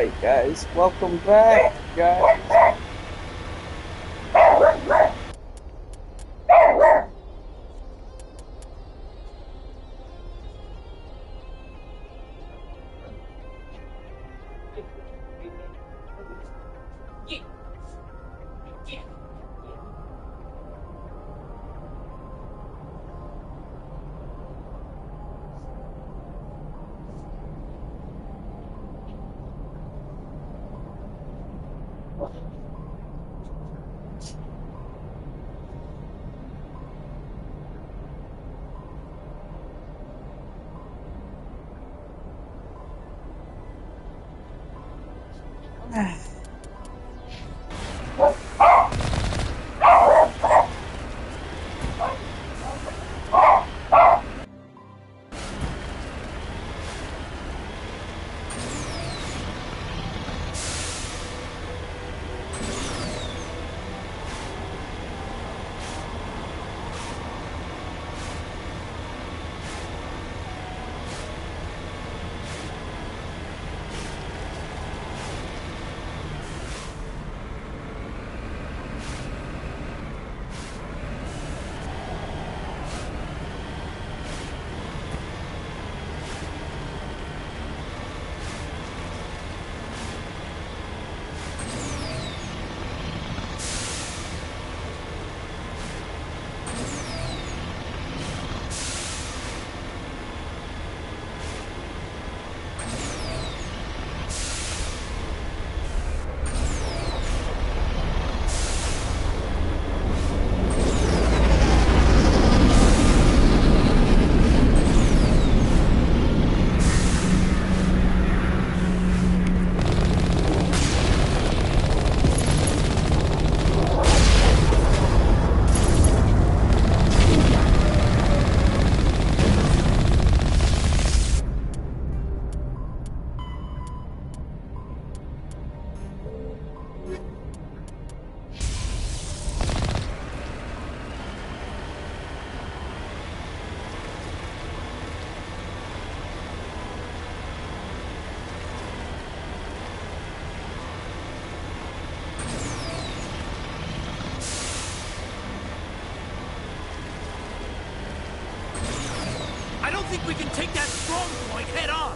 Right, guys, welcome back, guys. I don't think we can take that strong point head on.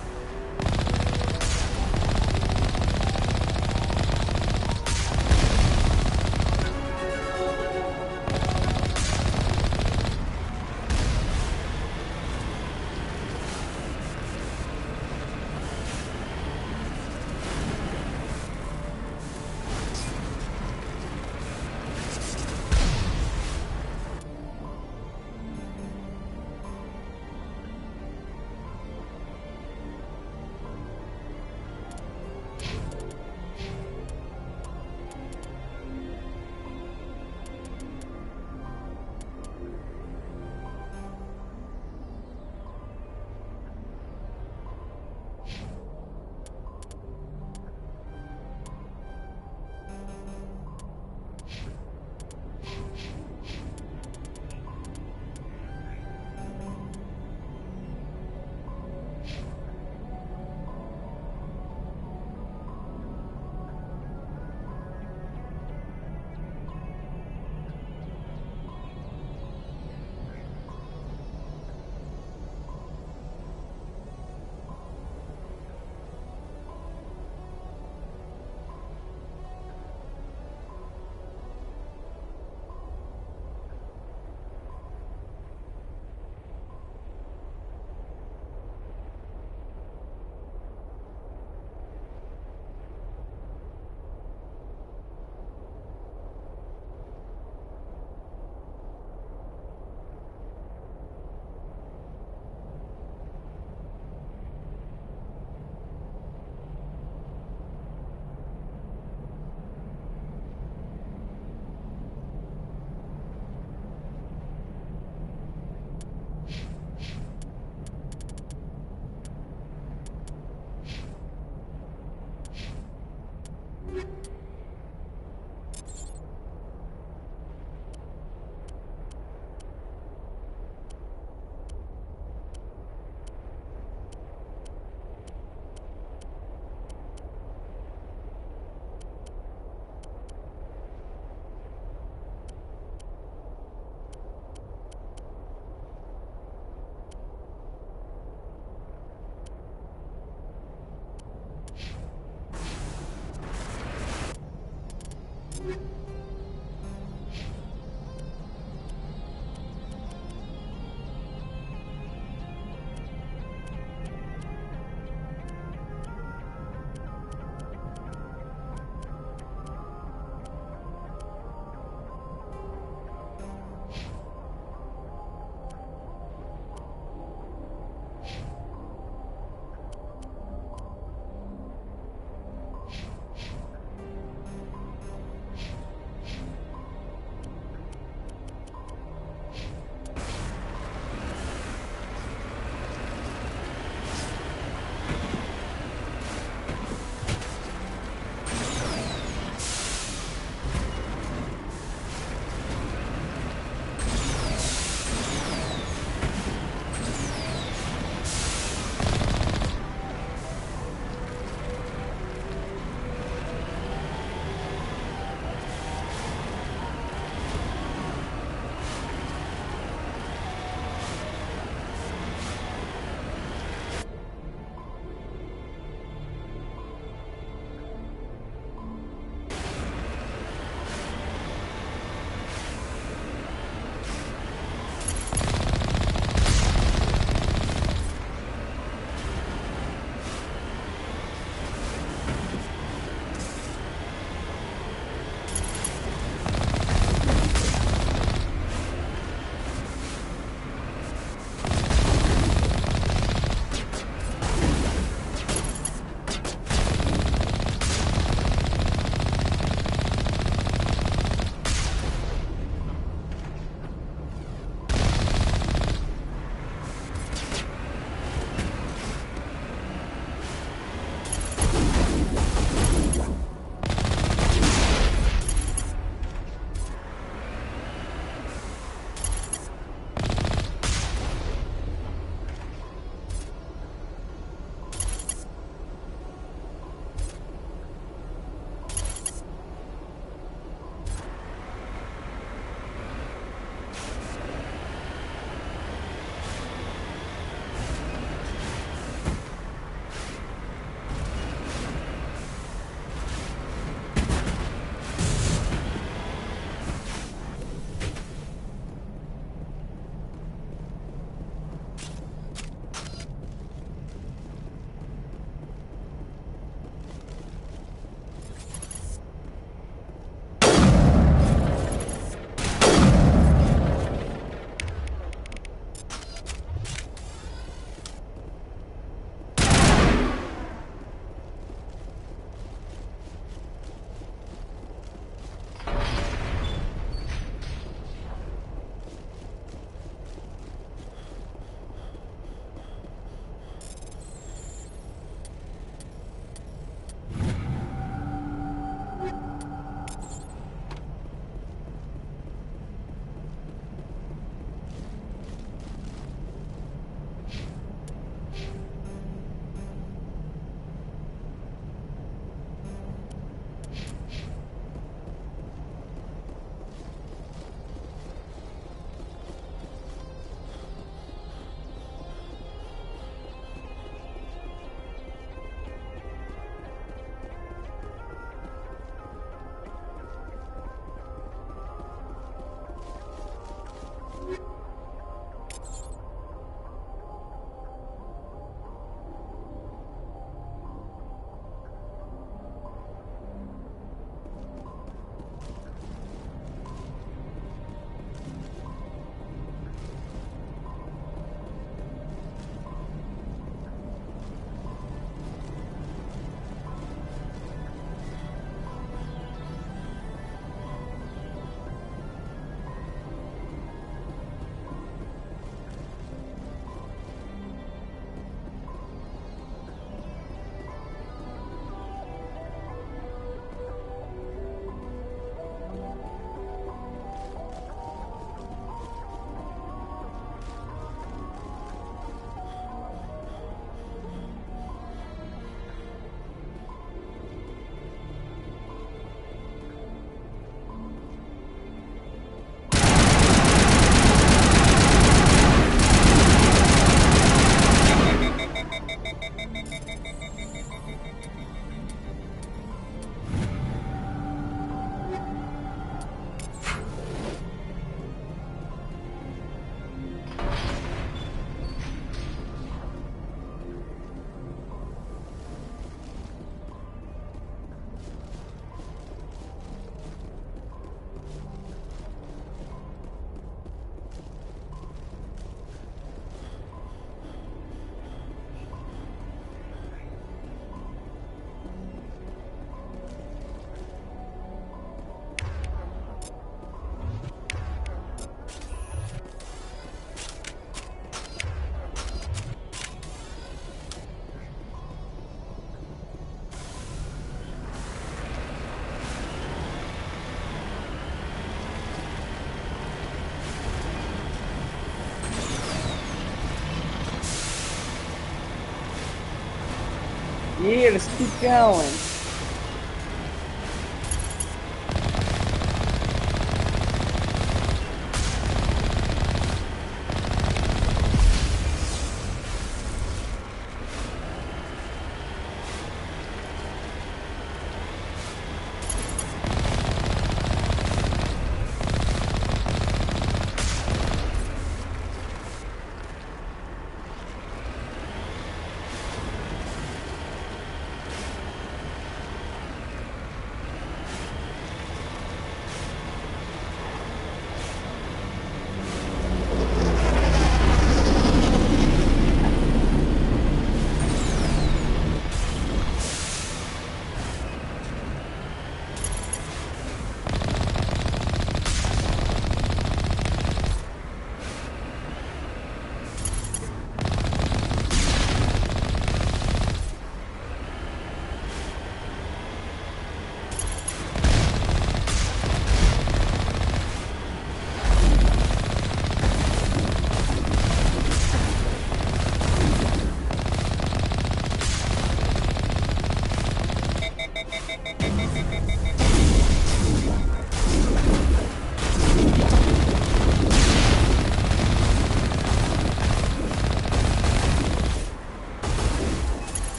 Yeah, let's keep going.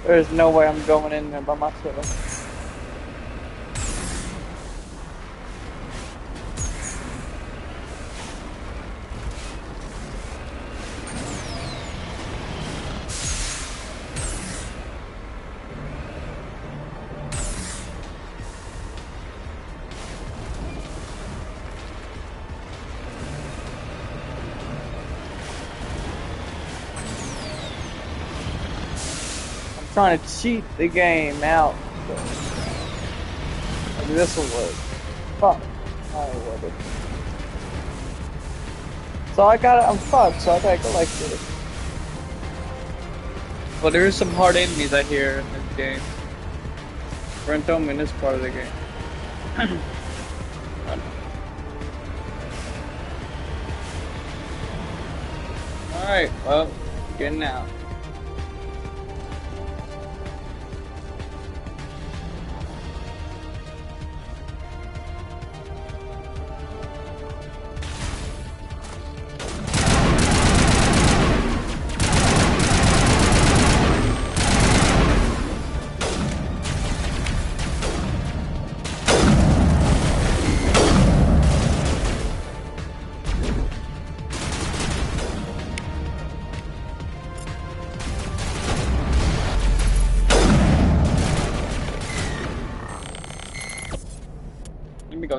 There's no way I'm going in there by myself. Trying to cheat the game out. Maybe this will work. Fuck. Oh, whatever. So I gotta, I'm fucked, so I gotta go like this. Well, there is some hard enemies I hear in this game. Brentum in this part of the game. Alright, well, getting out.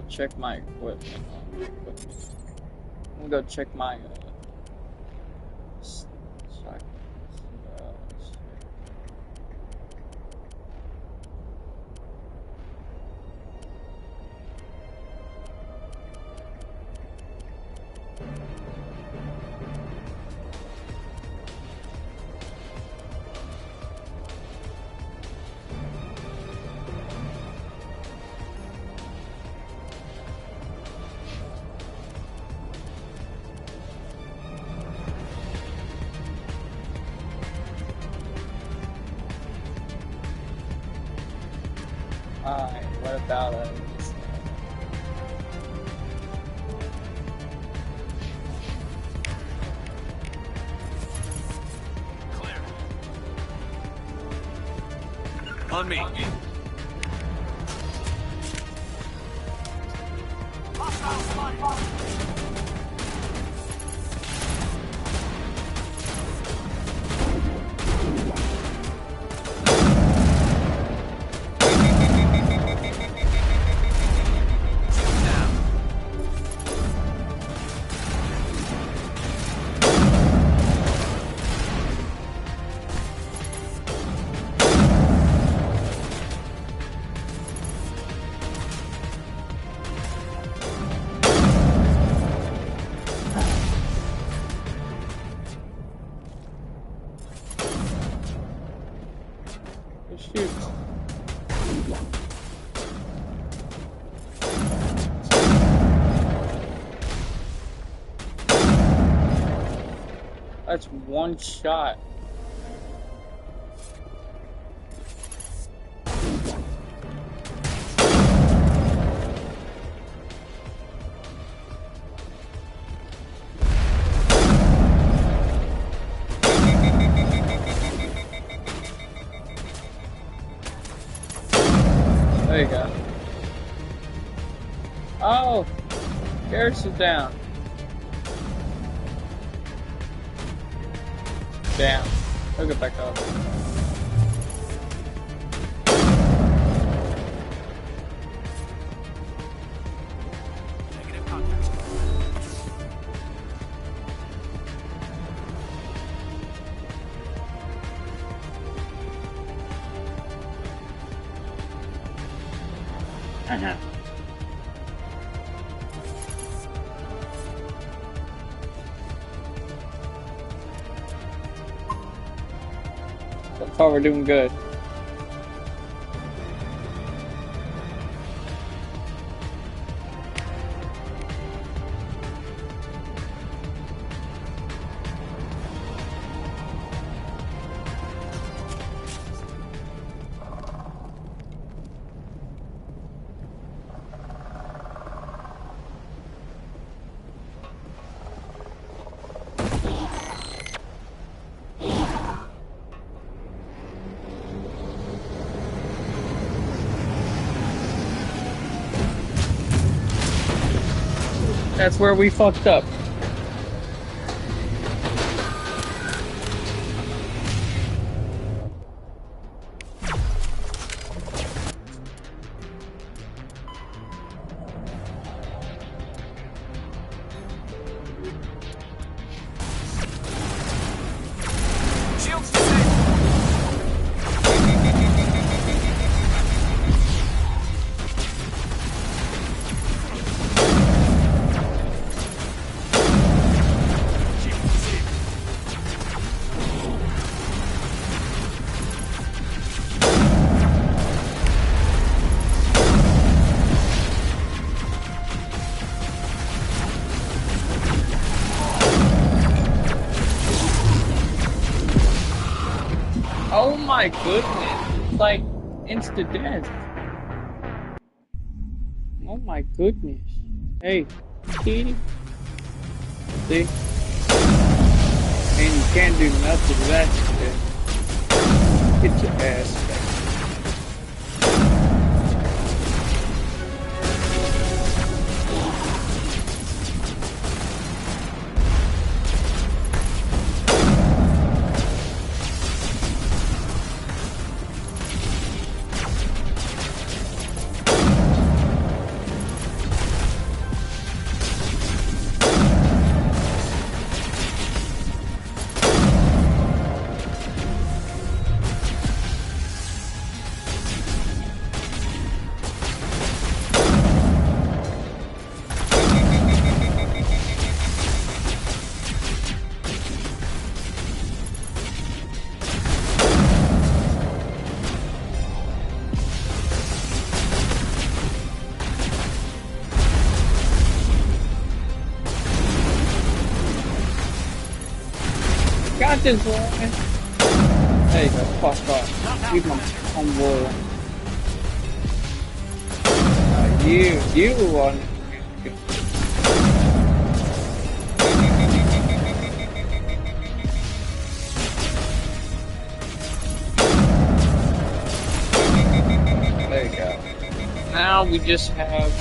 go check my equipment. I'm gonna go check my sorry. Let's see. Alright, what about us? Clear. On me. Shoot. That's one shot. There you go. Oh! Garrus is down. Damn. He'll get back up. Negative contact. So far we're doing good. That's where we fucked up. Shields disabled. Shield disabled. Oh my goodness. It's like instant death. Oh my goodness. Hey, kitty. See? And you can't do nothing to that shit. Get your ass back. got this one. There you go. Fuck off. You my homeboy. You want. There you go. Now we just have.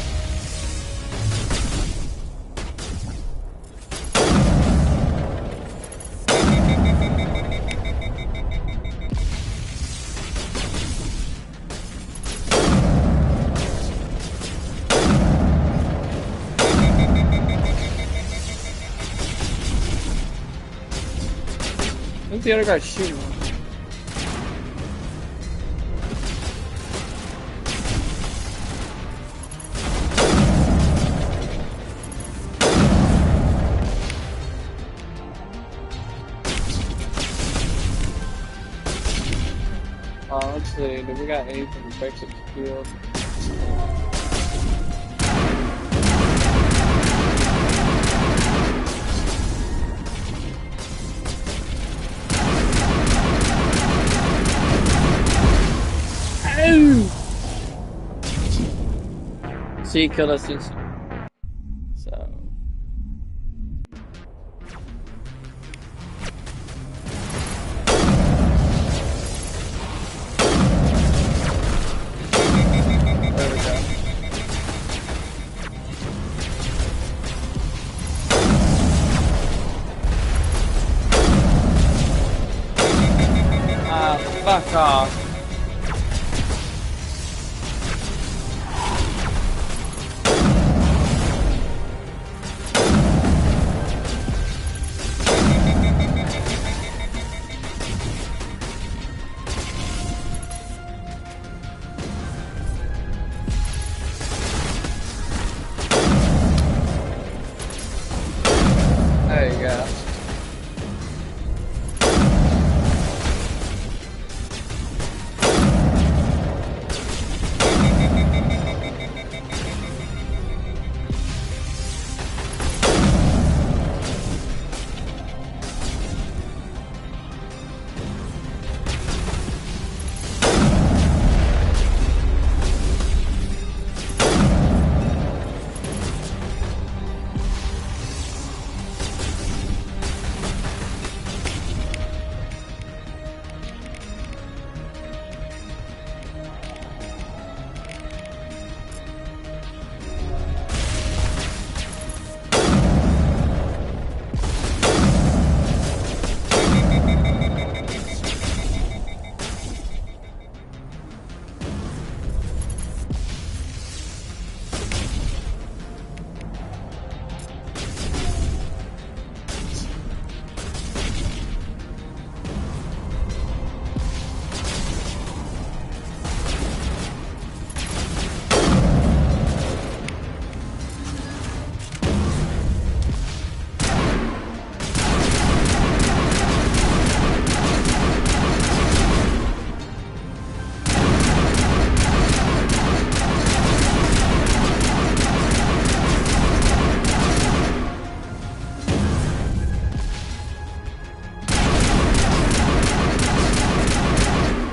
Who's the other guy shooting? Let's see. Do we got anything to fix the field? See, he killed us instantly. So. There we go. Ah, fuck off. There you go.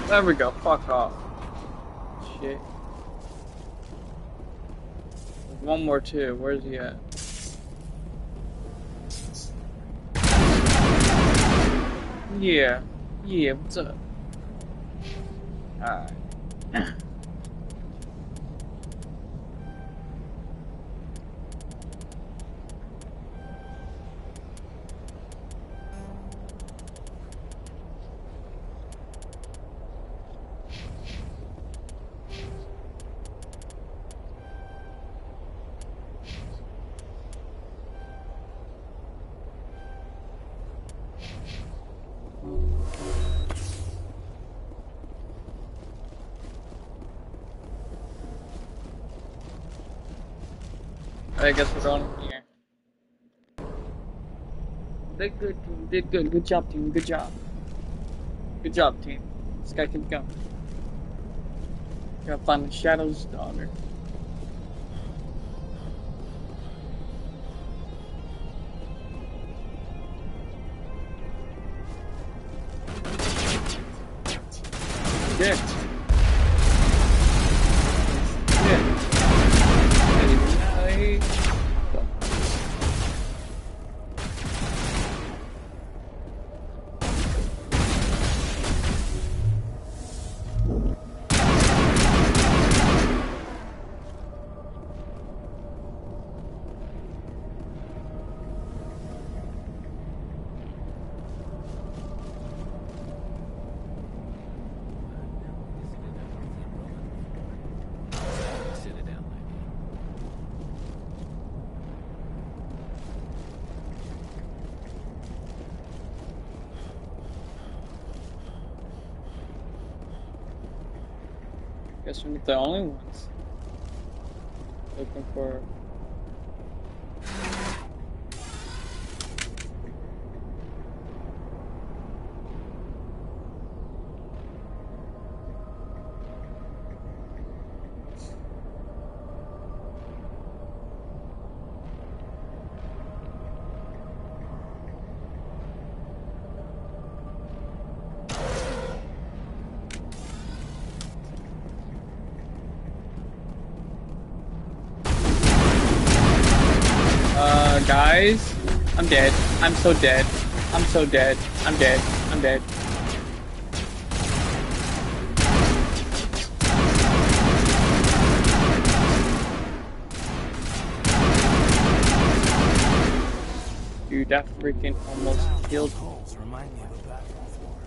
There we go. Fuck off. Shit. There's one more too. Where's he at? Yeah. Yeah, what's up? Alright. I guess we're going here. Did good, team. Did good. Good job, team. Good job. Good job, team. This guy can go. Gotta find the Shadow's daughter. shit. Shit. Hey, guess we're not the only ones looking for. Guys, I'm dead. I'm so dead. I'm so dead. I'm dead. I'm dead. Dude, that freaking almost killed me. Remind me of a battlefield war.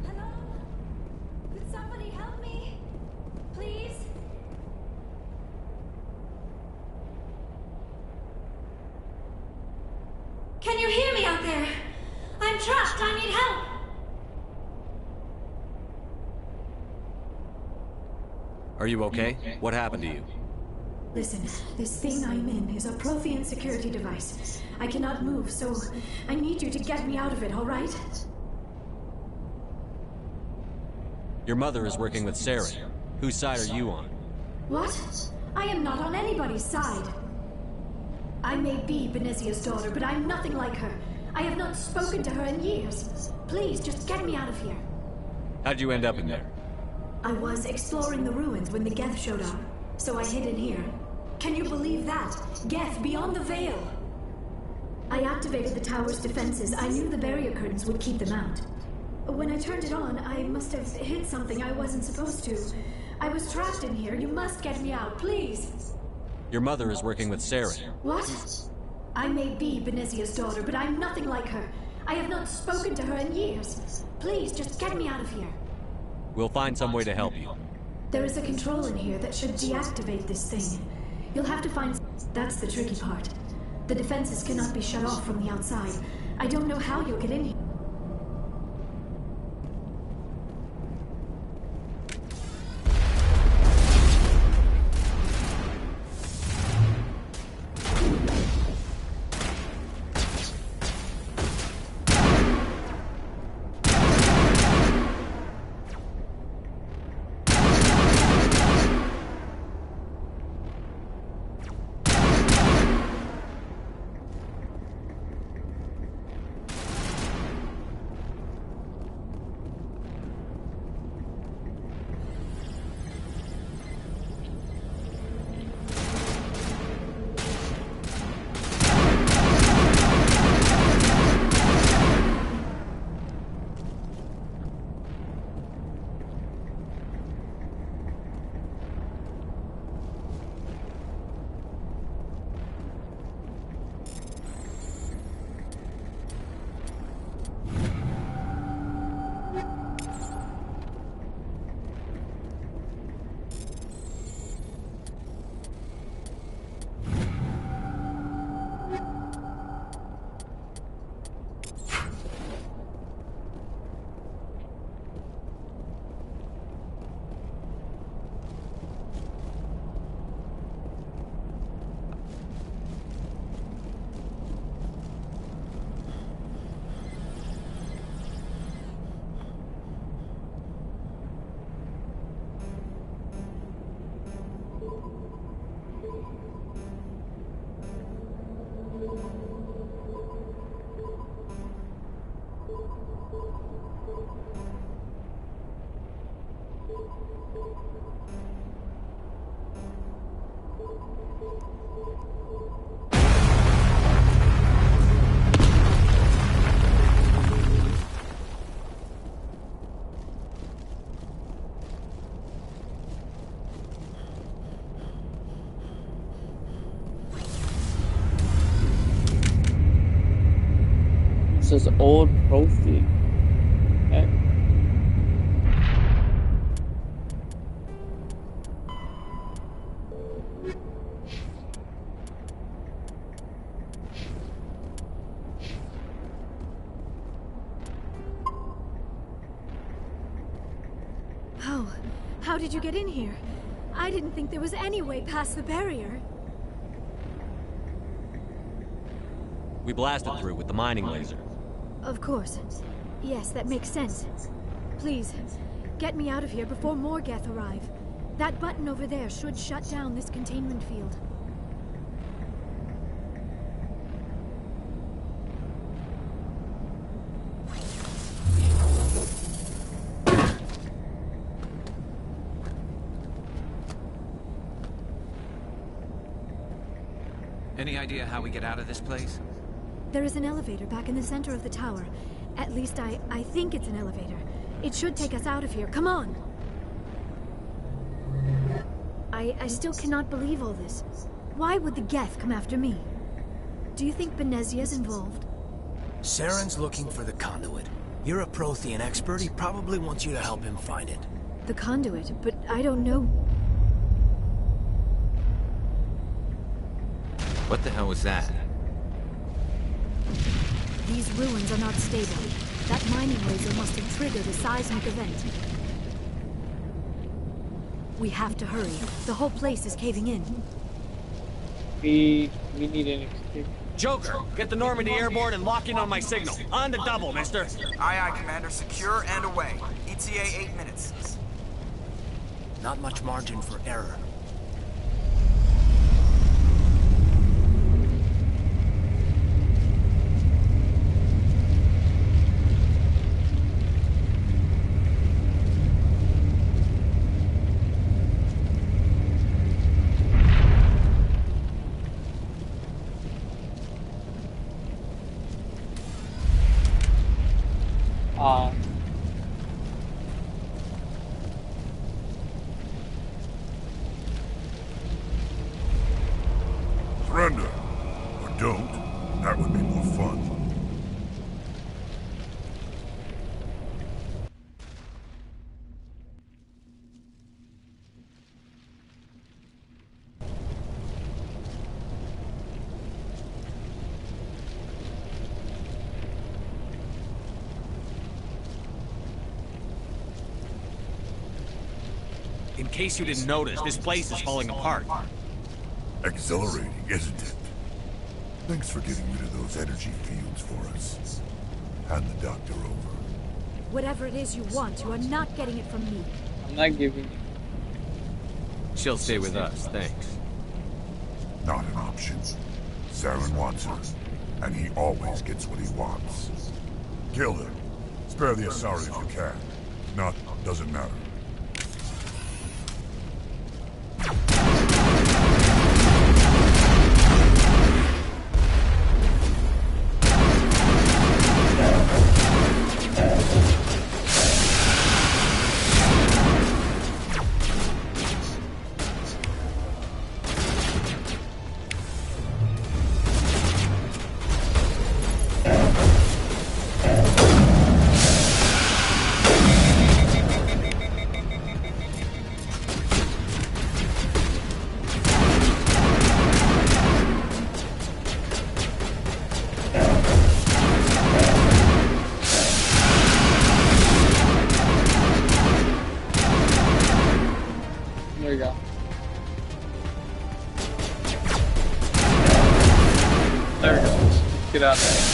Hello? Could somebody help me? Please? Can you hear me out there? I'm trapped. I need help. Are you okay? What happened to you? Listen, this thing I'm in is a Prothean security device. I cannot move, so I need you to get me out of it, all right? Your mother is working with Saren. Whose side are you on? What? I am not on anybody's side. I may be Benezia's daughter, but I'm nothing like her. I have not spoken to her in years. Please, just get me out of here. How'd you end up in there? I was exploring the ruins when the Geth showed up, so I hid in here. Can you believe that? Geth beyond the veil! I activated the tower's defenses. I knew the barrier curtains would keep them out. When I turned it on, I must have hit something I wasn't supposed to. I was trapped in here. You must get me out, please! Your mother is working with Saren. What? I may be Benezia's daughter, but I'm nothing like her. I have not spoken to her in years. Please, just get me out of here. We'll find some way to help you. There is a control in here that should deactivate this thing. You'll have to find... That's the tricky part. The defenses cannot be shut off from the outside. I don't know how you'll get in here. This is old trophy. Okay. Oh, how did you get in here? I didn't think there was any way past the barrier. We blasted through with the mining laser. Of course. Yes, that makes sense. Please, get me out of here before more Geth arrive. That button over there should shut down this containment field. Any idea how we get out of this place? There is an elevator back in the center of the tower. At least I think it's an elevator. It should take us out of here. Come on! I still cannot believe all this. Why would the Geth come after me? Do you think Benezia's involved? Saren's looking for the conduit. You're a Prothean expert. He probably wants you to help him find it. The conduit, but I don't know. What the hell was that? These ruins are not stable. That mining laser must have triggered a seismic event. We have to hurry. The whole place is caving in. We need an escape. Joker, get the Normandy airborne and lock in on my signal. On the double, mister. Aye, aye, Commander. Secure and away. ETA 8 minutes. Not much margin for error. Surrender. Or don't. That would be more fun. In case you didn't notice, this place is falling apart. Exhilarating, isn't it? Thanks for getting rid of those energy fields for us. Hand the doctor over. Whatever it is you want, you are not getting it from me. I'm not giving you. She'll stay with us, thanks. Not an option. Saren wants her, and he always gets what he wants. Kill her. Spare the Asari if you can. Not, doesn't matter. There we go. There we go. Let's get out there.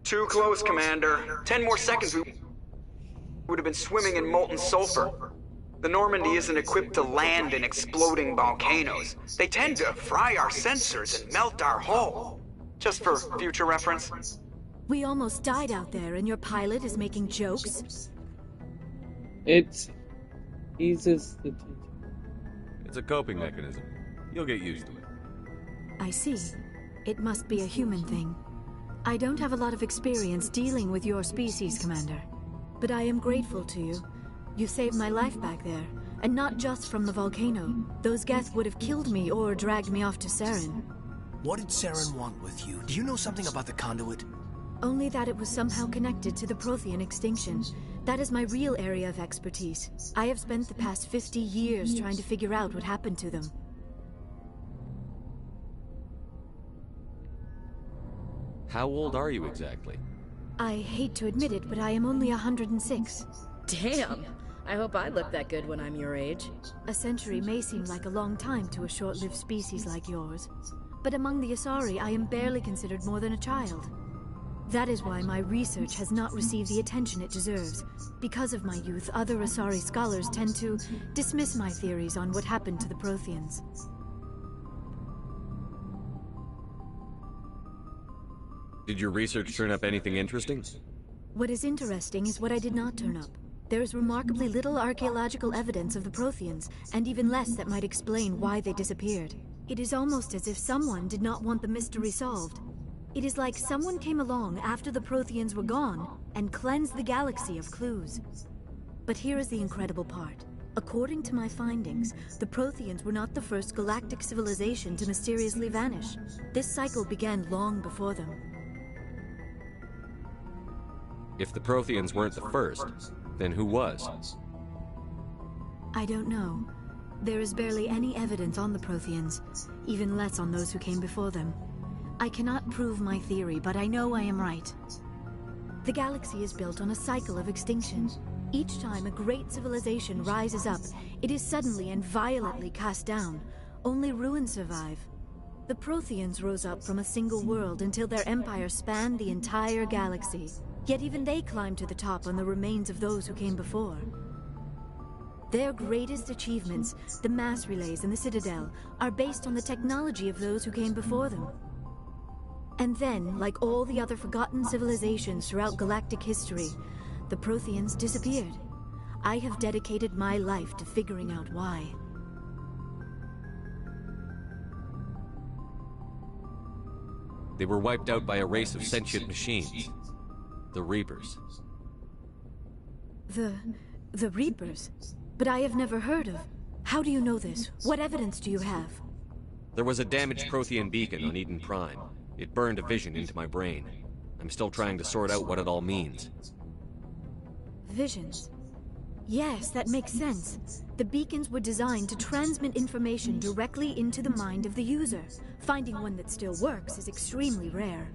Too close, Commander. 10 more seconds, we would have been swimming in molten sulfur. The Normandy isn't equipped to land in exploding volcanoes. They tend to fry our sensors and melt our hull. Just for future reference. We almost died out there, and your pilot is making jokes? It eases the tension. It's a coping mechanism. You'll get used to it. I see. It must be a human thing. I don't have a lot of experience dealing with your species, Commander. But I am grateful to you. You saved my life back there, and not just from the volcano. Those Geth would have killed me or dragged me off to Saren. What did Saren want with you? Do you know something about the conduit? Only that it was somehow connected to the Prothean extinction. That is my real area of expertise. I have spent the past 50 years trying to figure out what happened to them. How old are you exactly? I hate to admit it, but I am only 106. Damn! I hope I look that good when I'm your age. A century may seem like a long time to a short-lived species like yours. But among the Asari, I am barely considered more than a child. That is why my research has not received the attention it deserves. Because of my youth, other Asari scholars tend to dismiss my theories on what happened to the Protheans. Did your research turn up anything interesting? What is interesting is what I did not turn up. There is remarkably little archaeological evidence of the Protheans, and even less that might explain why they disappeared. It is almost as if someone did not want the mystery solved. It is like someone came along after the Protheans were gone and cleansed the galaxy of clues. But here is the incredible part. According to my findings, the Protheans were not the first galactic civilization to mysteriously vanish. This cycle began long before them. If the Protheans weren't the first, then who was? I don't know. There is barely any evidence on the Protheans, even less on those who came before them. I cannot prove my theory, but I know I am right. The galaxy is built on a cycle of extinction. Each time a great civilization rises up, it is suddenly and violently cast down. Only ruins survive. The Protheans rose up from a single world until their empire spanned the entire galaxy. Yet even they climbed to the top on the remains of those who came before. Their greatest achievements, the mass relays and the Citadel, are based on the technology of those who came before them. And then, like all the other forgotten civilizations throughout galactic history, the Protheans disappeared. I have dedicated my life to figuring out why. They were wiped out by a race of sentient machines. The Reapers. The Reapers? But I have never heard of. How do you know this? What evidence do you have? There was a damaged Prothean beacon on Eden Prime. It burned a vision into my brain. I'm still trying to sort out what it all means. Visions. Yes, that makes sense. The beacons were designed to transmit information directly into the mind of the user. Finding one that still works is extremely rare.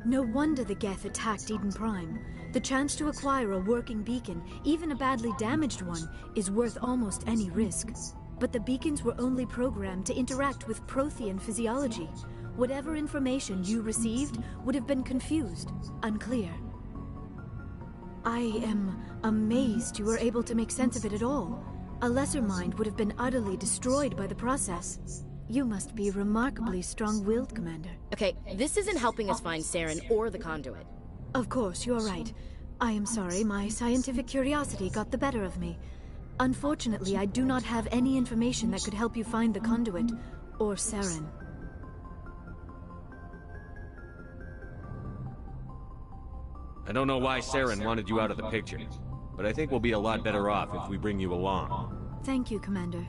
No wonder the Geth attacked Eden Prime. The chance to acquire a working beacon, even a badly damaged one, is worth almost any risk. But the beacons were only programmed to interact with Prothean physiology. Whatever information you received would have been confused, unclear. I am amazed you were able to make sense of it at all. A lesser mind would have been utterly destroyed by the process. You must be remarkably strong-willed, Commander. Okay, this isn't helping us find Saren or the conduit. Of course, you are right. I am sorry, my scientific curiosity got the better of me. Unfortunately, I do not have any information that could help you find the conduit, or Saren. I don't know why Saren wanted you out of the picture, but I think we'll be a lot better off if we bring you along. Thank you, Commander.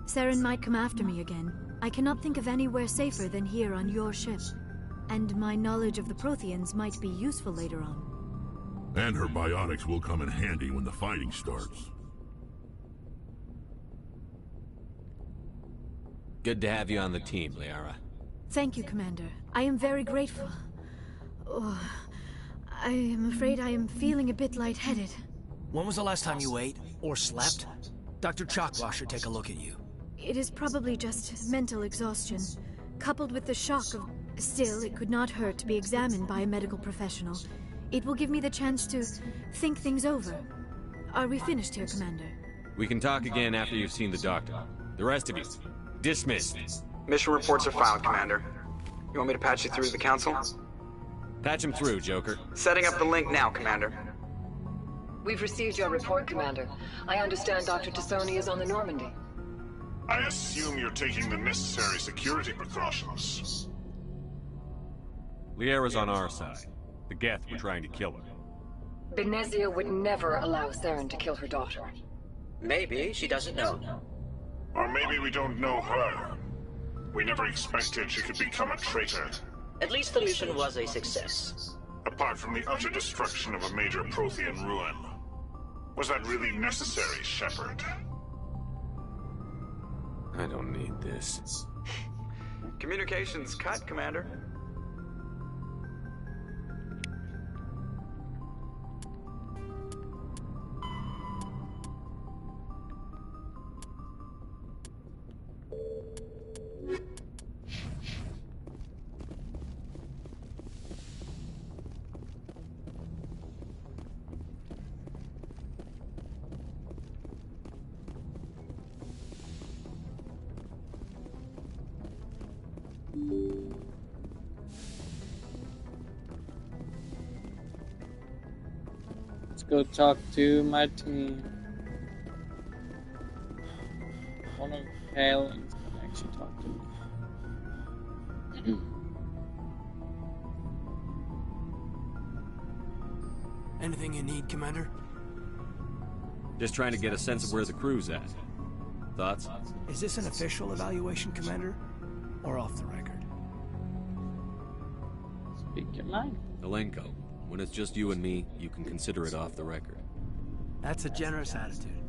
Saren might come after me again. I cannot think of anywhere safer than here on your ship. And my knowledge of the Protheans might be useful later on. And her biotics will come in handy when the fighting starts. Good to have you on the team, Liara. Thank you, Commander. I am very grateful. Oh, I am afraid I am feeling a bit lightheaded. When was the last time you ate or slept? Dr. Chakwa should take a look at you. It is probably just mental exhaustion, coupled with the shock of Still, it could not hurt to be examined by a medical professional. It will give me the chance to think things over. Are we finished here, Commander? We can talk again after you've seen the doctor. The rest of you, dismissed. Mission reports are filed, Commander. You want me to patch you through to the Council? Patch him through, Joker. Setting up the link now, Commander. We've received your report, Commander. I understand Dr. Tassoni is on the Normandy. I assume you're taking the necessary security precautions. Liara's on our side. The Geth were trying to kill her. Benezia would never allow Saren to kill her daughter. Maybe she doesn't know. Or maybe we don't know her. We never expected she could become a traitor. At least the mission was a success. Apart from the utter destruction of a major Prothean ruin. Was that really necessary, Shepard? I don't need this. Communications cut, Commander. Let's go talk to my team. One of Kalen's can actually talk to me. Anything you need, Commander? Just trying to get a sense of where the crew's at. Thoughts? Is this an official evaluation, Commander? Or off the record? Speak your mind. Alenko, when it's just you and me, you can consider it off the record. That's a generous attitude.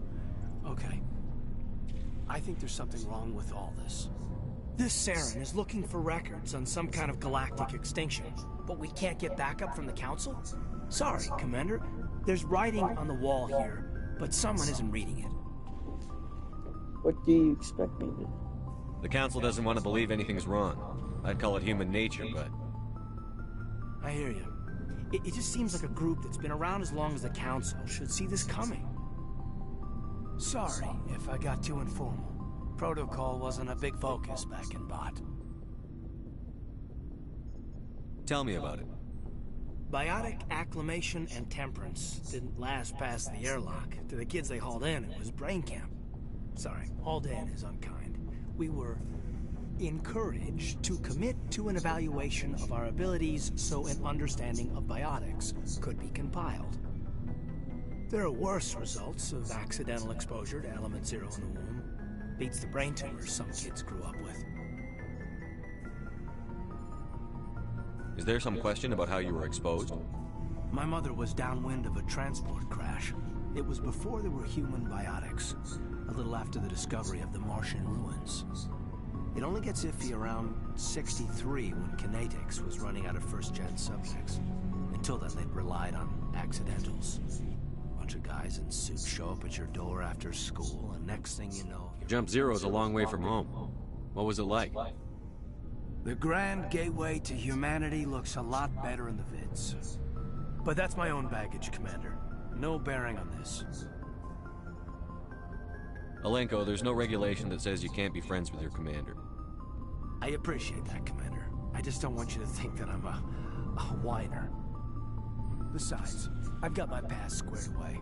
Okay. I think there's something wrong with all this. This Saren is looking for records on some kind of galactic extinction, but we can't get backup from the Council? Sorry, Commander. There's writing on the wall here, but someone isn't reading it. What do you expect me to do? The Council doesn't want to believe anything's wrong. I'd call it human nature, but... I hear you. It just seems like a group that's been around as long as the Council should see this coming. Sorry if I got too informal. Protocol wasn't a big focus back in Bot. Tell me about it. Biotic acclimation and temperance didn't last past the airlock. To the kids they hauled in, it was brain camp. Sorry, hauled in is unkind. We were encouraged to commit to an evaluation of our abilities so an understanding of biotics could be compiled. There are worse results of accidental exposure to element 0 in the womb. Beats the brain tumors some kids grew up with. Is there some question about how you were exposed? My mother was downwind of a transport crash. It was before there were human biotics, a little after the discovery of the Martian ruins. It only gets iffy around 63 when Kinetics was running out of first-gen subjects. Until then, they'd relied on accidentals. Bunch of guys in suits show up at your door after school, and next thing you know... Jump Zero's a long way from home. What was it like? The grand gateway to humanity looks a lot better in the vids. But that's my own baggage, Commander. No bearing on this. Alenko, there's no regulation that says you can't be friends with your commander. I appreciate that, Commander. I just don't want you to think that I'm a whiner. Besides, I've got my past squared away.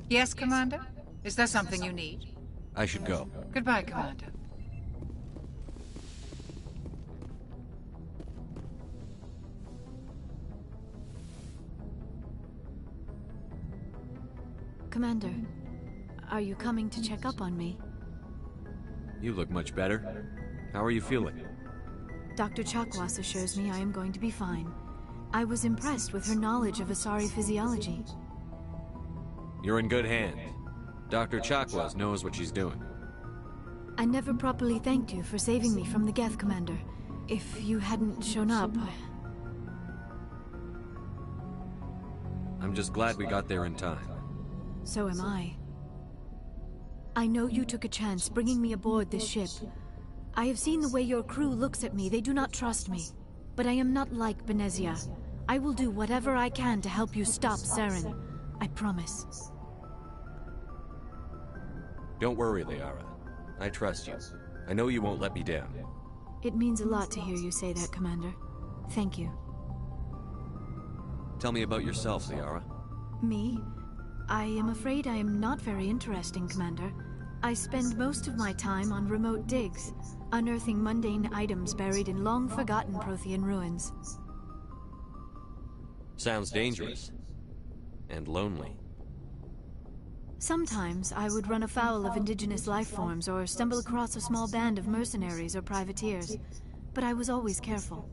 Yes, Commander? Is there something you need? I should go. Goodbye, Commander. Commander, are you coming to check up on me? You look much better. How are you feeling? Dr. Chakwas assures me I am going to be fine. I was impressed with her knowledge of Asari physiology. You're in good hands. Dr. Chakwas knows what she's doing. I never properly thanked you for saving me from the Geth, Commander. If you hadn't shown up... I'm just glad we got there in time. So am I. I know you took a chance bringing me aboard this ship. I have seen the way your crew looks at me. They do not trust me. But I am not like Benezia. I will do whatever I can to help you stop Saren. I promise. Don't worry, Liara. I trust you. I know you won't let me down. It means a lot to hear you say that, Commander. Thank you. Tell me about yourself, Liara. Me? I am afraid I am not very interesting, Commander. I spend most of my time on remote digs, unearthing mundane items buried in long-forgotten Prothean ruins. Sounds dangerous. And lonely. Sometimes I would run afoul of indigenous life forms or stumble across a small band of mercenaries or privateers, but I was always careful.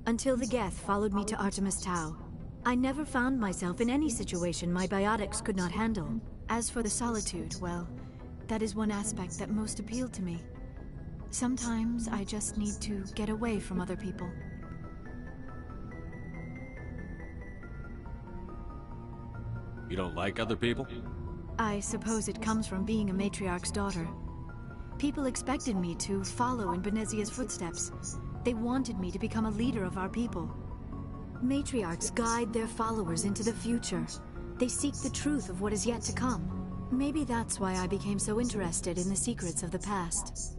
Until the Geth followed me to Artemis Tau. I never found myself in any situation my biotics could not handle. As for the solitude, well, that is one aspect that most appealed to me. Sometimes I just need to get away from other people. You don't like other people? I suppose it comes from being a matriarch's daughter. People expected me to follow in Benezia's footsteps. They wanted me to become a leader of our people. Matriarchs guide their followers into the future. They seek the truth of what is yet to come. Maybe that's why I became so interested in the secrets of the past.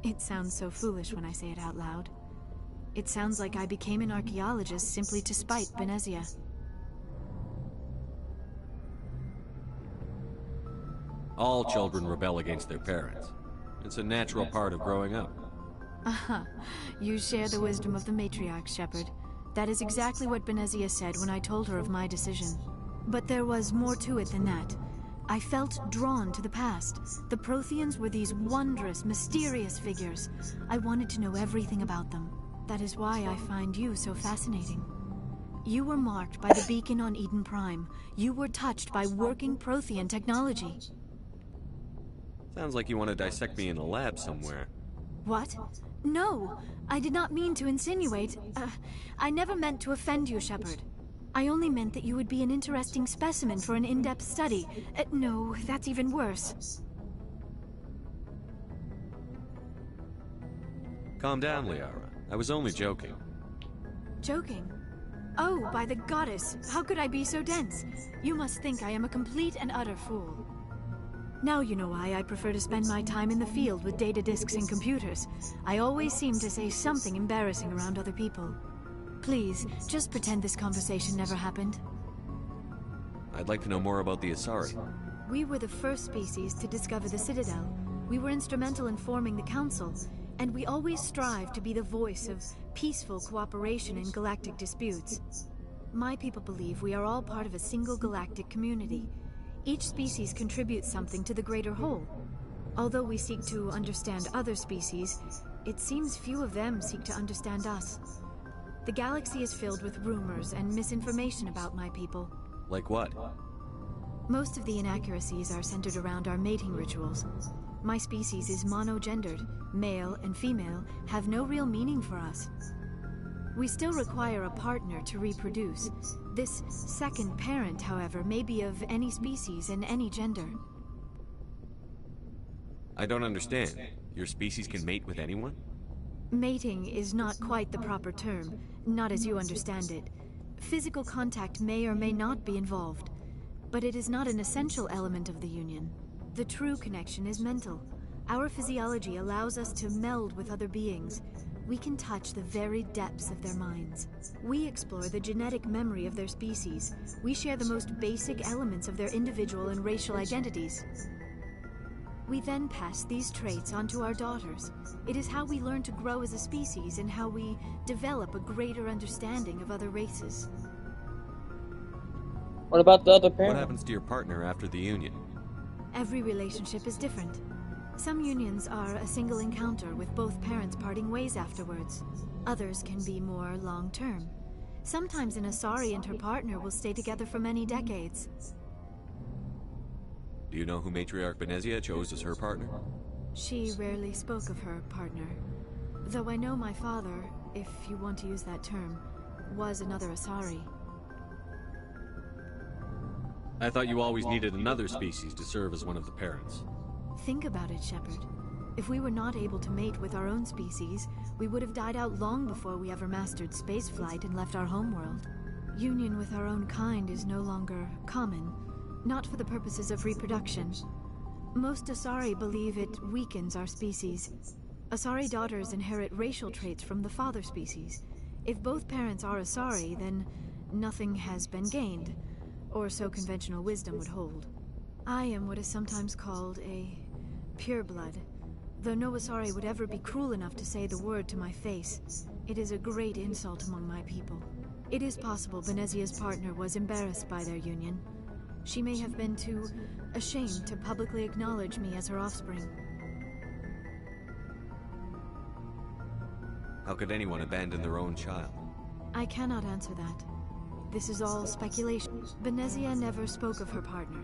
It sounds so foolish when I say it out loud. It sounds like I became an archaeologist simply to spite Benezia. All children rebel against their parents. It's a natural part of growing up. Aha, you share the wisdom of the matriarch, Shepard. That is exactly what Benezia said when I told her of my decision. But there was more to it than that. I felt drawn to the past. The Protheans were these wondrous, mysterious figures. I wanted to know everything about them. That is why I find you so fascinating. You were marked by the beacon on Eden Prime. You were touched by working Prothean technology. Sounds like you want to dissect me in a lab somewhere. What? No, I did not mean to insinuate. I never meant to offend you, Shepard. I only meant that you would be an interesting specimen for an in-depth study. No, that's even worse. Calm down, Liara. I was only joking. Joking? Oh, by the goddess, how could I be so dense? You must think I am a complete and utter fool. Now you know why I prefer to spend my time in the field with data disks and computers. I always seem to say something embarrassing around other people. Please, just pretend this conversation never happened. I'd like to know more about the Asari. We were the first species to discover the Citadel. We were instrumental in forming the Council, and we always strive to be the voice of peaceful cooperation in galactic disputes. My people believe we are all part of a single galactic community. Each species contributes something to the greater whole. Although we seek to understand other species, it seems few of them seek to understand us. The galaxy is filled with rumors and misinformation about my people. Like what? Most of the inaccuracies are centered around our mating rituals. My species is monogendered. Male and female have no real meaning for us. We still require a partner to reproduce. This second parent, however, may be of any species and any gender. I don't understand. Your species can mate with anyone? Mating is not quite the proper term, not as you understand it. Physical contact may or may not be involved, but it is not an essential element of the union. The true connection is mental. Our physiology allows us to meld with other beings. We can touch the very depths of their minds. We explore the genetic memory of their species. We share the most basic elements of their individual and racial identities. We then pass these traits onto our daughters. It is how we learn to grow as a species and how we develop a greater understanding of other races. What about the other parent? What happens to your partner after the union? Every relationship is different. Some unions are a single encounter with both parents parting ways afterwards. Others can be more long-term. Sometimes an Asari and her partner will stay together for many decades. Do you know who Matriarch Benezia chose as her partner? She rarely spoke of her partner. Though I know my father, if you want to use that term, was another Asari. I thought you always needed another species to serve as one of the parents. Think about it, Shepard. If we were not able to mate with our own species, we would have died out long before we ever mastered spaceflight and left our homeworld. Union with our own kind is no longer common, not for the purposes of reproduction. Most Asari believe it weakens our species. Asari daughters inherit racial traits from the father species. If both parents are Asari, then nothing has been gained, or so conventional wisdom would hold. I am what is sometimes called a pureblood. Though no Asari would ever be cruel enough to say the word to my face, it is a great insult among my people. It is possible Benezia's partner was embarrassed by their union. She may have been too ashamed to publicly acknowledge me as her offspring. How could anyone abandon their own child? I cannot answer that. This is all speculation. Benezia never spoke of her partner.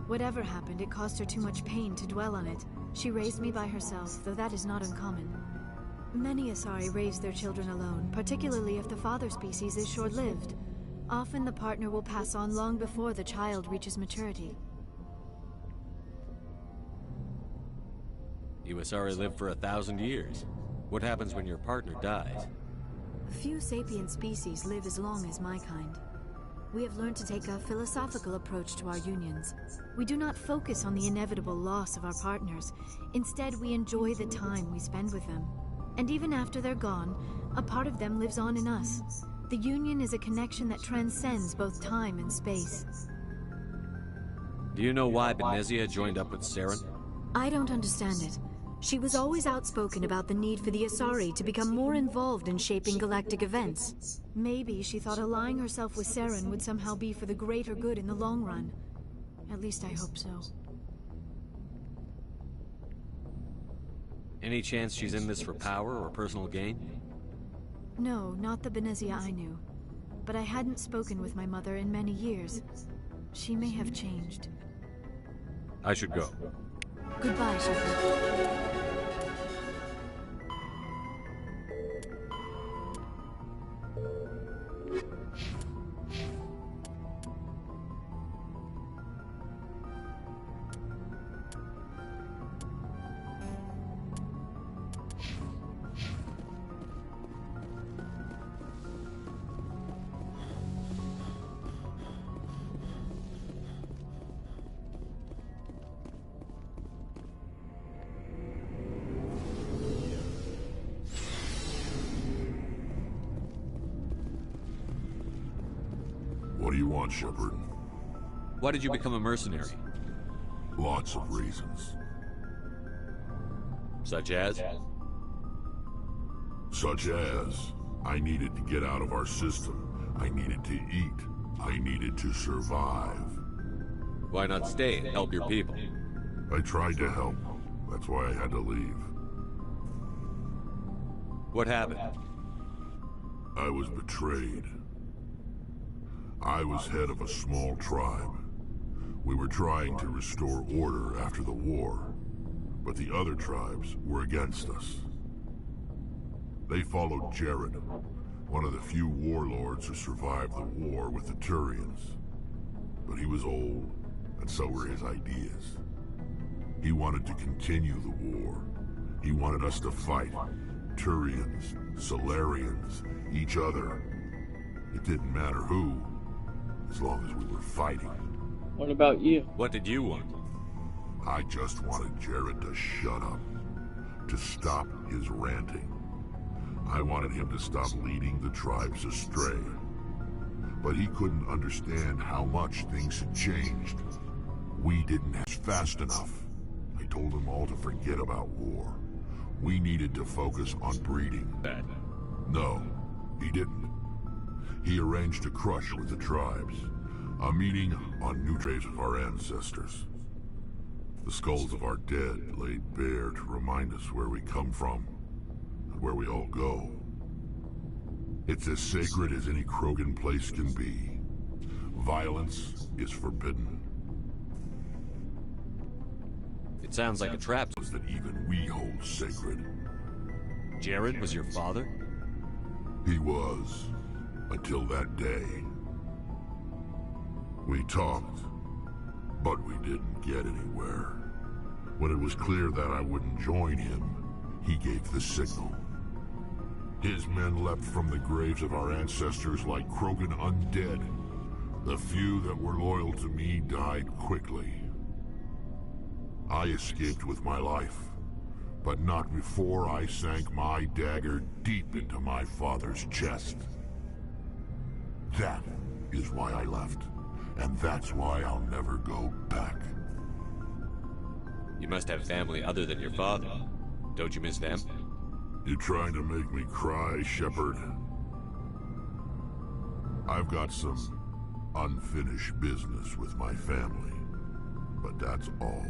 Whatever happened, it caused her too much pain to dwell on it. She raised me by herself, though that is not uncommon. Many Asari raise their children alone, particularly if the father species is short-lived. Often the partner will pass on long before the child reaches maturity. You Asari live for 1,000 years. What happens when your partner dies? Few sapient species live as long as my kind. We have learned to take a philosophical approach to our unions. We do not focus on the inevitable loss of our partners. Instead, we enjoy the time we spend with them. And even after they're gone, a part of them lives on in us. The union is a connection that transcends both time and space. Do you know why Benezia joined up with Saren? I don't understand it. She was always outspoken about the need for the Asari to become more involved in shaping galactic events. Maybe she thought allying herself with Saren would somehow be for the greater good in the long run. At least I hope so. Any chance she's in this for power or personal gain? No, not the Benezia I knew. But I hadn't spoken with my mother in many years. She may have changed. I should go. Goodbye, Shepard. What do you want, Shepard? Why did you become a mercenary? Lots of reasons. Such as? Such as, I needed to get out of our system. I needed to eat. I needed to survive. Why not stay and help your people? I tried to help. That's why I had to leave. What happened? I was betrayed. I was head of a small tribe. We were trying to restore order after the war, but the other tribes were against us. They followed Jared, one of the few warlords who survived the war with the Turians. But he was old, and so were his ideas. He wanted to continue the war. He wanted us to fight. Turians, Solarians, each other. It didn't matter who, as long as we were fighting. What about you? What did you want? I just wanted Jared to shut up, to stop his ranting. I wanted him to stop leading the tribes astray. But he couldn't understand how much things had changed. We didn't have fast enough. I told them all to forget about war. We needed to focus on breeding. Bad. No, he didn't. He arranged a crush with the tribes. A meeting on new traits of our ancestors. The skulls of our dead laid bare to remind us where we come from, and where we all go. It's as sacred as any Krogan place can be. Violence is forbidden. It sounds like a trap. That even we hold sacred. Jared was your father? He was, until that day. We talked, but we didn't get anywhere. When it was clear that I wouldn't join him, he gave the signal. His men leapt from the graves of our ancestors like Krogan undead. The few that were loyal to me died quickly. I escaped with my life, but not before I sank my dagger deep into my father's chest. That is why I left, and that's why I'll never go back. You must have family other than your father. Don't you miss them? You trying to make me cry, Shepard? I've got some unfinished business with my family, but that's all.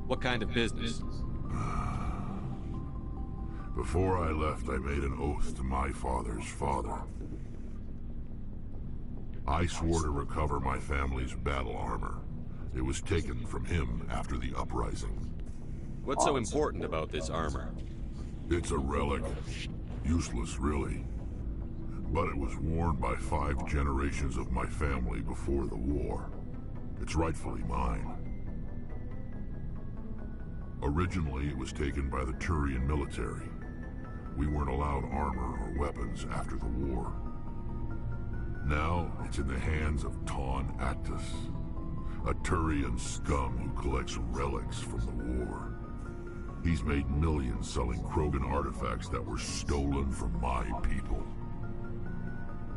What kind of business? Before I left, I made an oath to my father's father. I swore to recover my family's battle armor. It was taken from him after the uprising. What's so important about this armor? It's a relic. Useless, really. But it was worn by 5 generations of my family before the war. It's rightfully mine. Originally, it was taken by the Turian military. We weren't allowed armor or weapons after the war. Now, it's in the hands of Taun Actus, a Turian scum who collects relics from the war. He's made millions selling Krogan artifacts that were stolen from my people.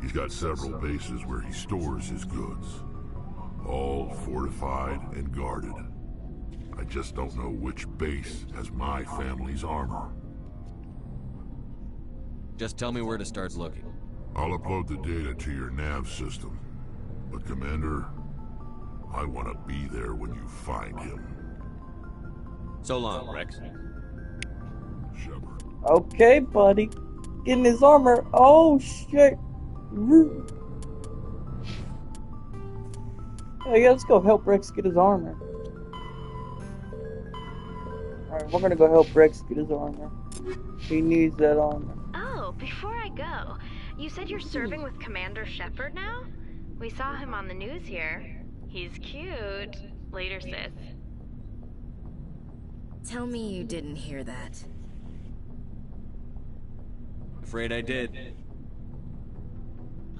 He's got several bases where he stores his goods, all fortified and guarded. I just don't know which base has my family's armor. Just tell me where to start looking. I'll upload the data to your nav system. But Commander, I want to be there when you find him. So long, Rex. Shepard. Okay, buddy. Getting his armor. Oh, shit. Hey, let's go help Rex get his armor. Alright, we're gonna go help Rex get his armor. He needs that armor. Oh, before I go, you said you're serving with Commander Shepard now? We saw him on the news here. He's cute. Later, sis. Tell me you didn't hear that. Afraid I did.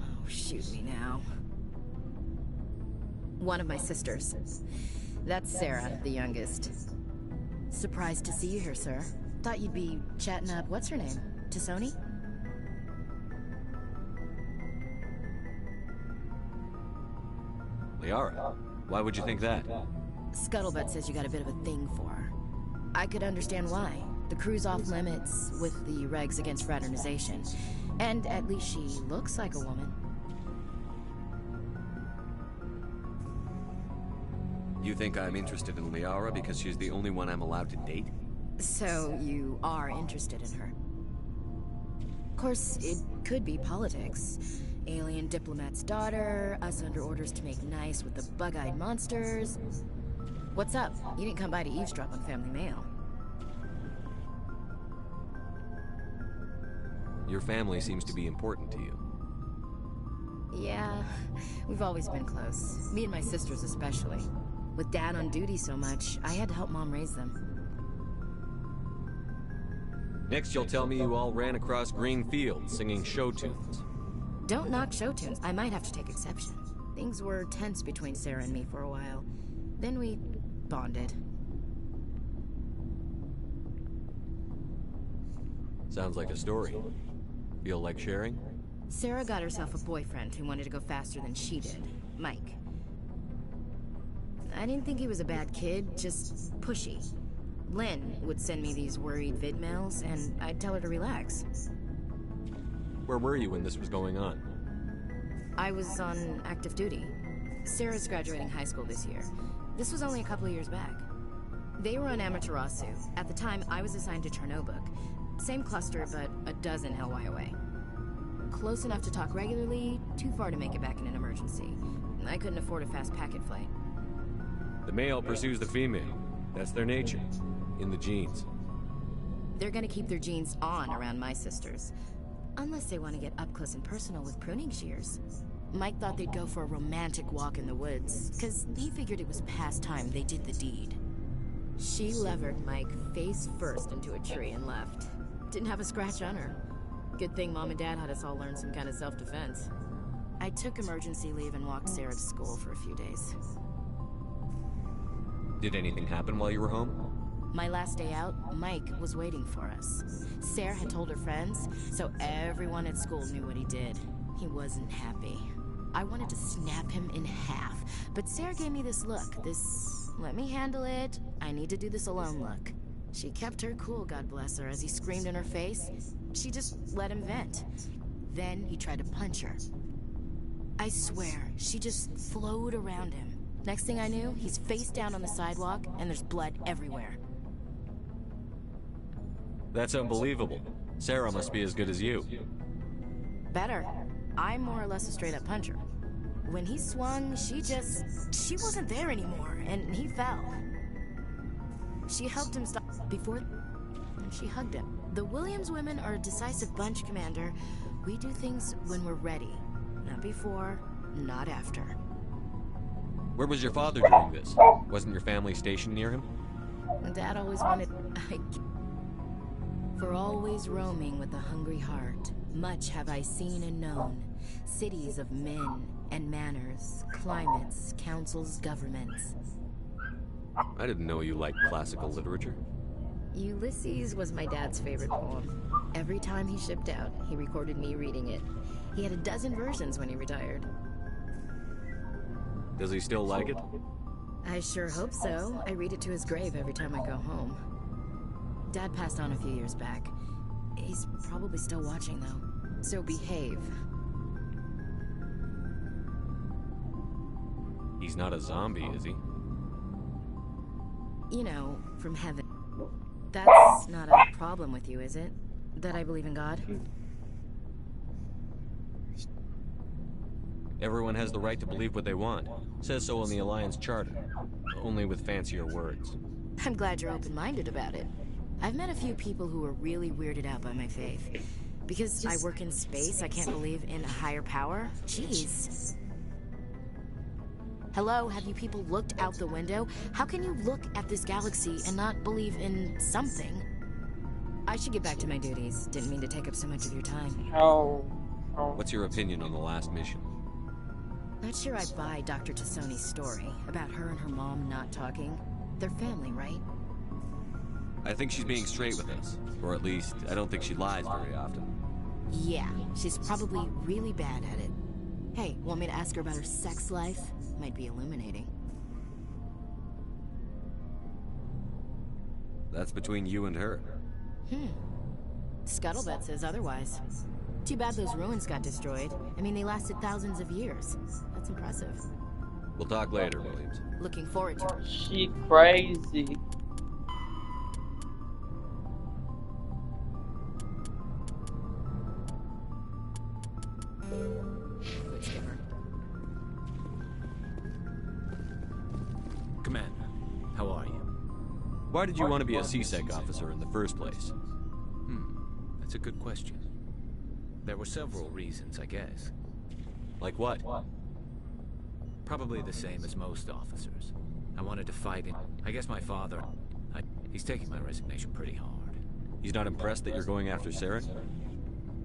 Oh, shoot me now. One of my sisters. That's Sarah, the youngest. Surprised to see you here, sir. Thought you'd be chatting up, what's her name? T'Soni? Liara? Why would you think that? Scuttlebutt says you got a bit of a thing for her. I could understand why. The crew's off limits with the regs against fraternization. And at least she looks like a woman. You think I'm interested in Liara because she's the only one I'm allowed to date? So you are interested in her? Of course, it could be politics. Alien diplomat's daughter, us under orders to make nice with the bug-eyed monsters. What's up? You didn't come by to eavesdrop on Family Mail. Your family seems to be important to you. Yeah, we've always been close. Me and my sisters especially. With Dad on duty so much, I had to help Mom raise them. Next you'll tell me you all ran across green fields singing show tunes. Don't knock show tunes. I might have to take exception. Things were tense between Sarah and me for a while. Then we bonded. Sounds like a story. Feel like sharing? Sarah got herself a boyfriend who wanted to go faster than she did. Mike. I didn't think he was a bad kid, just pushy. Lynn would send me these worried vid mails, and I'd tell her to relax. Where were you when this was going on? I was on active duty. Sarah's graduating high school this year. This was only a couple of years back. They were on Amaterasu. At the time, I was assigned to Chernobog. Same cluster, but a dozen LY away. Close enough to talk regularly, too far to make it back in an emergency. I couldn't afford a fast packet flight. The male pursues the female. That's their nature. In the genes. They're gonna keep their genes on around my sisters. Unless they want to get up close and personal with pruning shears. Mike thought they'd go for a romantic walk in the woods, because he figured it was past time they did the deed. She levered Mike face first into a tree and left. Didn't have a scratch on her. Good thing Mom and Dad had us all learn some kind of self-defense. I took emergency leave and walked Sarah to school for a few days. Did anything happen while you were home? My last day out, Mike was waiting for us. Sarah had told her friends, so everyone at school knew what he did. He wasn't happy. I wanted to snap him in half, but Sarah gave me this look, this let me handle it, I need to do this alone look. She kept her cool, God bless her, as he screamed in her face. She just let him vent. Then he tried to punch her. I swear, she just flowed around him. Next thing I knew, he's face down on the sidewalk, and there's blood everywhere. That's unbelievable. Sarah must be as good as you. Better. I'm more or less a straight-up puncher. When he swung, she wasn't there anymore, and he fell. She helped him stop before, and she hugged him. The Williams women are a decisive bunch, Commander. We do things when we're ready. Not before, not after. Where was your father doing this? Wasn't your family stationed near him? Dad always wanted... For always roaming with a hungry heart, much have I seen and known. Cities of men and manners, climates, councils, governments. I didn't know you liked classical literature. Ulysses was my dad's favorite poem. Every time he shipped out, he recorded me reading it. He had a dozen versions when he retired. Does he still like it? I sure hope so. I read it to his grave every time I go home. Dad passed on a few years back. He's probably still watching, though. So behave. He's not a zombie, is he? You know, from heaven. That's not a problem with you, is it? That I believe in God? Everyone has the right to believe what they want. Says so in the Alliance Charter. Only with fancier words. I'm glad you're open-minded about it. I've met a few people who are really weirded out by my faith. Because I work in space, I can't believe in a higher power? Jeez. Hello, have you people looked out the window? How can you look at this galaxy and not believe in something? I should get back to my duties. Didn't mean to take up so much of your time. What's your opinion on the last mission? Not sure I buy Dr. Tassoni's story about her and her mom not talking. They're family, right? I think she's being straight with us. Or at least, I don't think she lies very often. Yeah, she's probably really bad at it. Hey, want me to ask her about her sex life? Might be illuminating. That's between you and her. Scuttlebutt says otherwise. Too bad those ruins got destroyed. I mean, they lasted thousands of years. That's impressive. We'll talk later, Williams. Looking forward to it. She crazy. Commander, how are you? Why did you want to be a CSEC officer in the first place? That's a good question. There were several reasons, I guess. Like what? Probably the same as most officers. I wanted to fight in... I guess my father... he's taking my resignation pretty hard. He's not impressed that you're going after Sarah?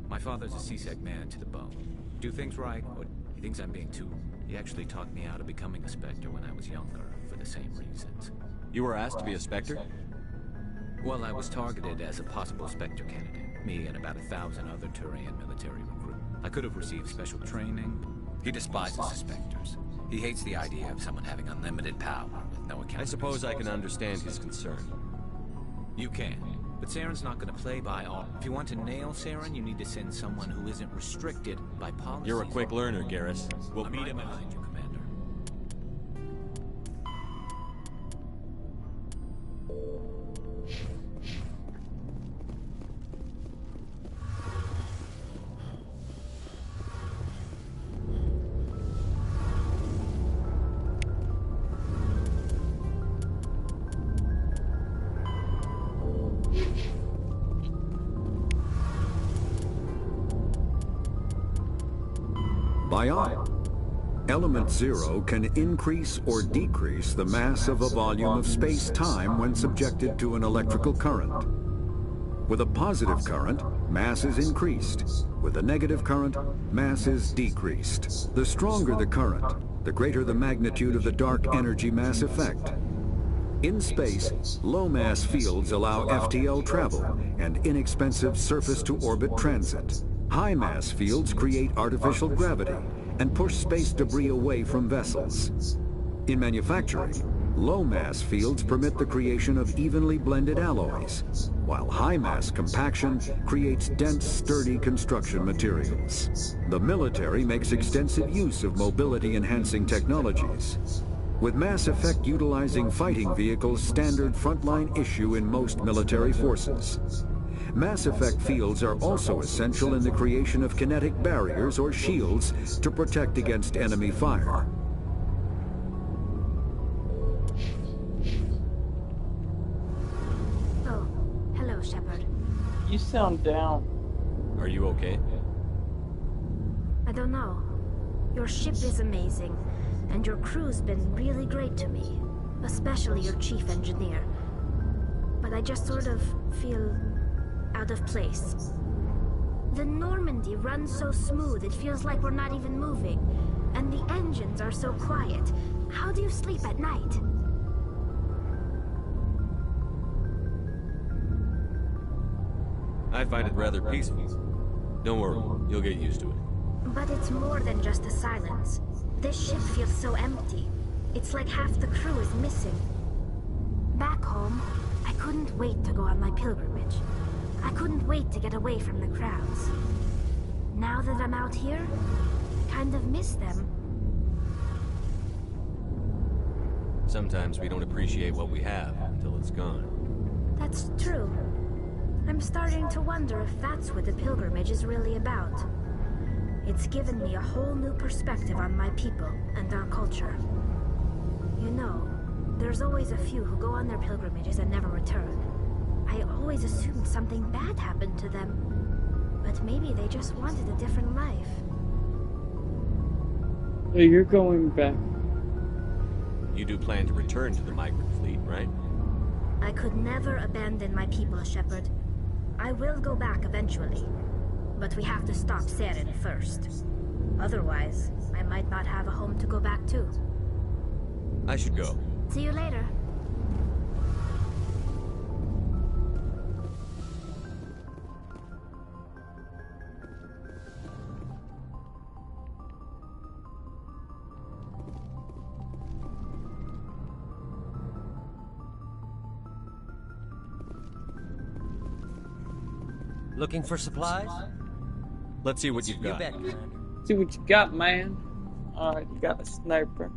My father's a CSEC man to the bone. Do things right, or he thinks I'm being too... He actually talked me out of becoming a Spectre when I was younger, for the same reasons. You were asked to be a Spectre? Well, I was targeted as a possible Spectre candidate. Me and about 1,000 other Turian military recruits. I could have received special training. He despises the Spectres. He hates the idea of someone having unlimited power with no accountability. I suppose I can understand his concern. You can. But Saren's not going to play by all. If you want to nail Saren, you need to send someone who isn't restricted by policy. You're a quick learner, Garrus. We'll meet him behind you, Commander. Biotic. Element zero can increase or decrease the mass of a volume of space-time when subjected to an electrical current. With a positive current, mass is increased. With a negative current, mass is decreased. The stronger the current, the greater the magnitude of the dark energy mass effect. In space, low-mass fields allow FTL travel and inexpensive surface-to-orbit transit. High-mass fields create artificial gravity and push space debris away from vessels. In manufacturing, low-mass fields permit the creation of evenly blended alloys, while high-mass compaction creates dense, sturdy construction materials. The military makes extensive use of mobility-enhancing technologies, with Mass Effect utilizing fighting vehicles standard frontline issue in most military forces. Mass Effect fields are also essential in the creation of kinetic barriers or shields to protect against enemy fire. Oh, hello, Shepard. You sound down. Are you okay? I don't know. Your ship is amazing, and your crew's been really great to me, especially your chief engineer. But I just sort of feel out of place. The Normandy runs so smooth it feels like we're not even moving, and the engines are so quiet. How do you sleep at night? I find it rather peaceful. Don't worry, you'll get used to it. But it's more than just the silence. This ship feels so empty. It's like half the crew is missing. Back home, I couldn't wait to go on my pilgrimage. I couldn't wait to get away from the crowds. Now that I'm out here, I kind of miss them. Sometimes we don't appreciate what we have until it's gone. That's true. I'm starting to wonder if that's what the pilgrimage is really about. It's given me a whole new perspective on my people and our culture. You know, there's always a few who go on their pilgrimages and never return. I always assumed something bad happened to them, but maybe they just wanted a different life. So you're going back. You do plan to return to the migrant fleet, right? I could never abandon my people, Shepard. I will go back eventually, but we have to stop Saren first. Otherwise, I might not have a home to go back to. I should go. See you later. Looking for supplies? Let's see what you've got. You bet, Commander. See what you got, man. Alright, you got a sniper.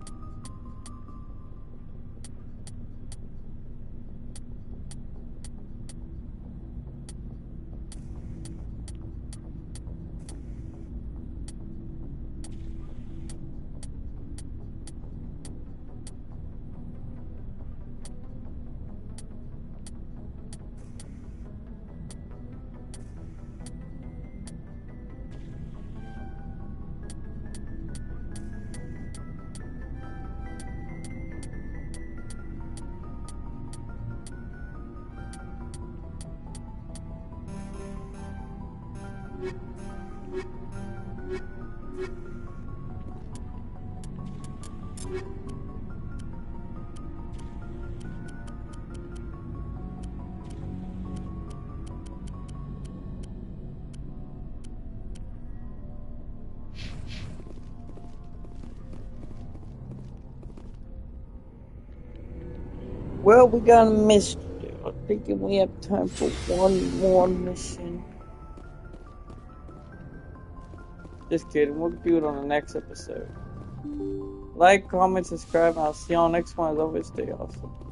Well, we got a mission. I'm thinking we have time for one more mission. Just kidding, we'll do it on the next episode. Like, comment, subscribe, and I'll see you on the next one. As always, stay awesome.